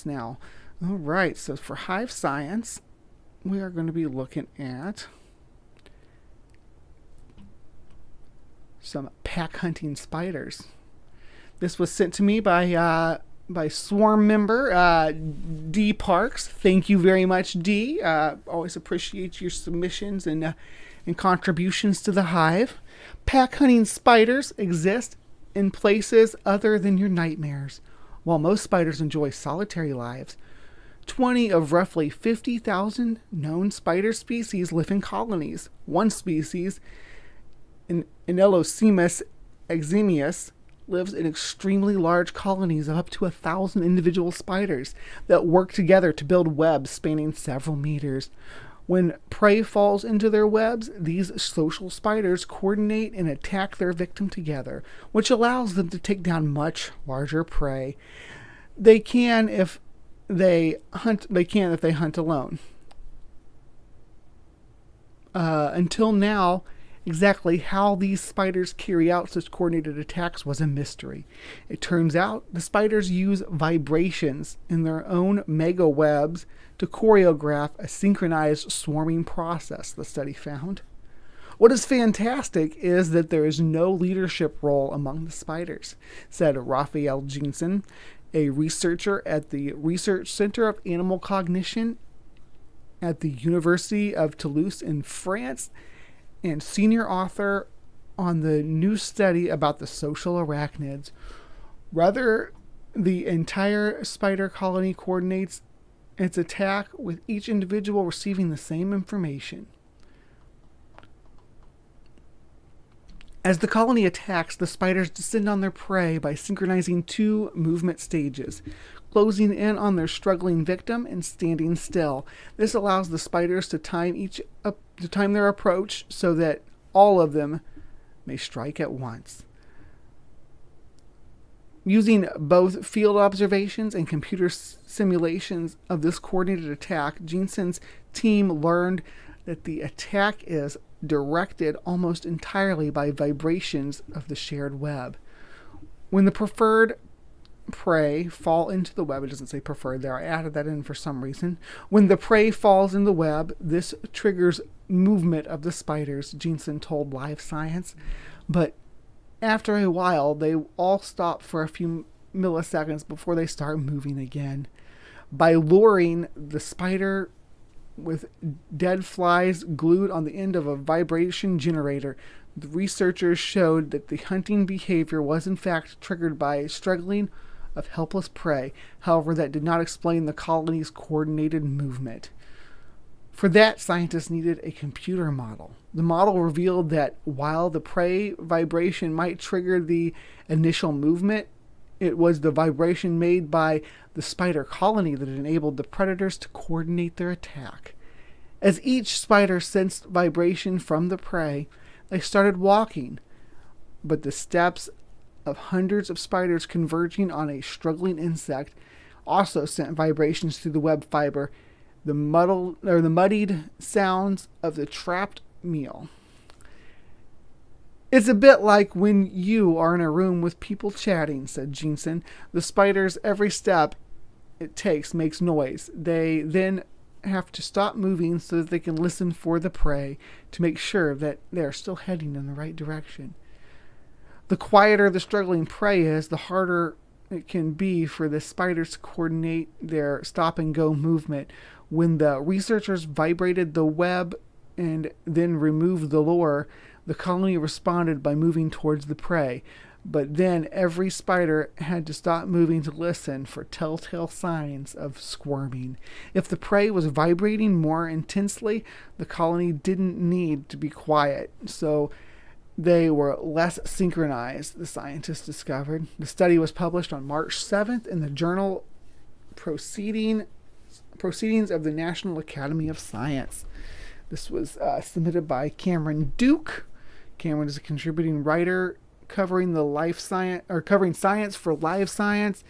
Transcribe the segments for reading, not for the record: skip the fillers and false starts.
now. All right, so for HiveScience, we are going to be looking at some pack hunting spiders. This was sent to me by Swarm member D Parks. Thank you very much, D. Always appreciate your submissions and contributions to the Hive. Pack hunting spiders exist in places other than your nightmares. While most spiders enjoy solitary lives, 20 of roughly 50,000 known spider species live in colonies. One species, Anelosemus eximius, lives in extremely large colonies of up to 1,000 individual spiders that work together to build webs spanning several meters. When prey falls into their webs, these social spiders coordinate and attack their victim together, which allows them to take down much larger prey. They can if they hunt alone. Until now, exactly how these spiders carry out such coordinated attacks was a mystery. It turns out the spiders use vibrations in their own mega webs to choreograph a synchronized swarming process, the study found. What is fantastic is that there is no leadership role among the spiders, said Raphael Jensen, a researcher at the Research Center of Animal Cognition at the University of Toulouse in France, and senior author on the new study about the social arachnids. Rather, the entire spider colony coordinates its attack, with each individual receiving the same information. As the colony attacks, the spiders descend on their prey by synchronizing two movement stages, closing in on their struggling victim and standing still. This allows the spiders to time their approach so that all of them may strike at once. Using both field observations and computer simulations of this coordinated attack, Jensen's team learned that the attack is directed almost entirely by vibrations of the shared web. When the preferred prey fall into the web, it doesn't say preferred there, I added that in for some reason. When the prey falls in the web, this triggers movement of the spiders, Jensen told HiveScience. But after a while, they all stop for a few milliseconds before they start moving again. By luring the spider with dead flies glued on the end of a vibration generator, the researchers showed that the hunting behavior was in fact triggered by struggling of helpless prey. However, that did not explain the colony's coordinated movement. For that, scientists needed a computer model. The model revealed that while the prey vibration might trigger the initial movement, it was the vibration made by the spider colony that enabled the predators to coordinate their attack. As each spider sensed vibration from the prey, they started walking, but the steps of hundreds of spiders converging on a struggling insect also sent vibrations through the web fiber, the muddied sounds of the trapped meal. It's a bit like when you are in a room with people chatting, said Jensen. The spiders, every step it takes makes noise. They then have to stop moving so that they can listen for the prey to make sure that they are still heading in the right direction. The quieter the struggling prey is, the harder it can be for the spiders to coordinate their stop-and-go movement. When the researchers vibrated the web and then removed the lure, the colony responded by moving towards the prey. But then every spider had to stop moving to listen for telltale signs of squirming. If the prey was vibrating more intensely, the colony didn't need to be quiet, so they were less synchronized, the scientists discovered. The study was published on March 7th in the journal Proceedings of the National Academy of Science. This was submitted by Cameron Duke. Cameron is a contributing writer covering science for HiveScience.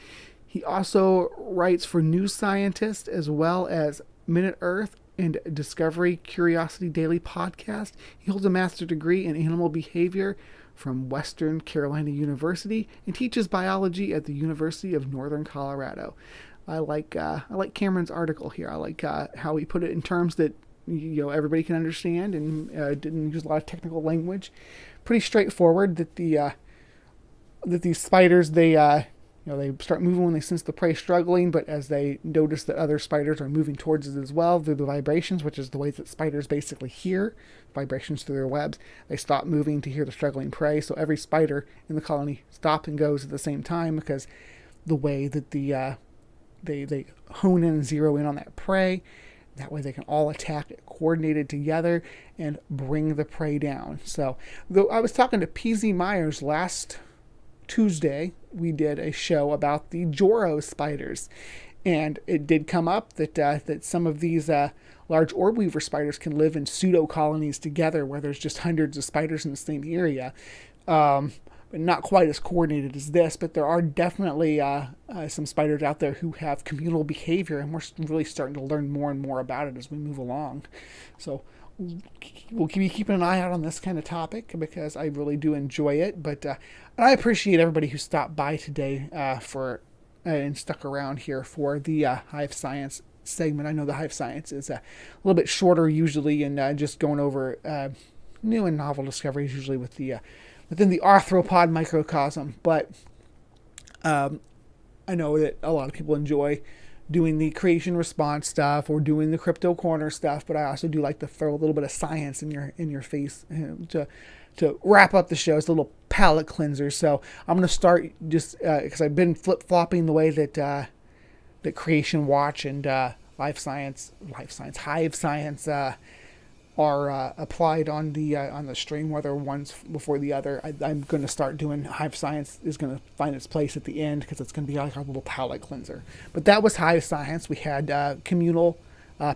He also writes for New Scientist as well as Minute Earth and Discovery Curiosity Daily podcast. He holds a master's degree in animal behavior from Western Carolina University and teaches biology at the University of Northern Colorado. I like Cameron's article here. I like how he put it in terms that everybody can understand, and didn't use a lot of technical language. Pretty straightforward. That these spiders, they start moving when they sense the prey struggling, but as they notice that other spiders are moving towards it as well through the vibrations, which is the way that spiders basically hear vibrations through their webs, they stop moving to hear the struggling prey. So every spider in the colony stops and goes at the same time, because the way that they hone in and zero in on that prey, that way they can all attack it coordinated together and bring the prey down. So, though I was talking to PZ Myers last Tuesday, we did a show about the Joro spiders, and it did come up that some of these large orb weaver spiders can live in pseudo colonies together, where there's just hundreds of spiders in the same area, but not quite as coordinated as this. But there are definitely some spiders out there who have communal behavior, and we're really starting to learn more and more about it as we move along. So we'll be keeping an eye out on this kind of topic, because I really do enjoy it. But I appreciate everybody who stopped by today and stuck around here for the HiveScience segment. I know the HiveScience is a little bit shorter usually, and just going over new and novel discoveries usually within the arthropod microcosm. But I know that a lot of people enjoy doing the creation response stuff or doing the CryptoCorner stuff, but I also do like to throw a little bit of science in your face to wrap up the show. It's a little palate cleanser. So I'm going to start just because I've been flip-flopping the way that Creation Watch and HiveScience are applied on the stream, whether one's before the other. I'm going to start doing HiveScience is going to find its place at the end, because it's going to be like our little palate cleanser. But that was HiveScience. We had Communal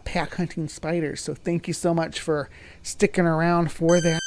pack hunting spiders. So thank you so much for sticking around for that.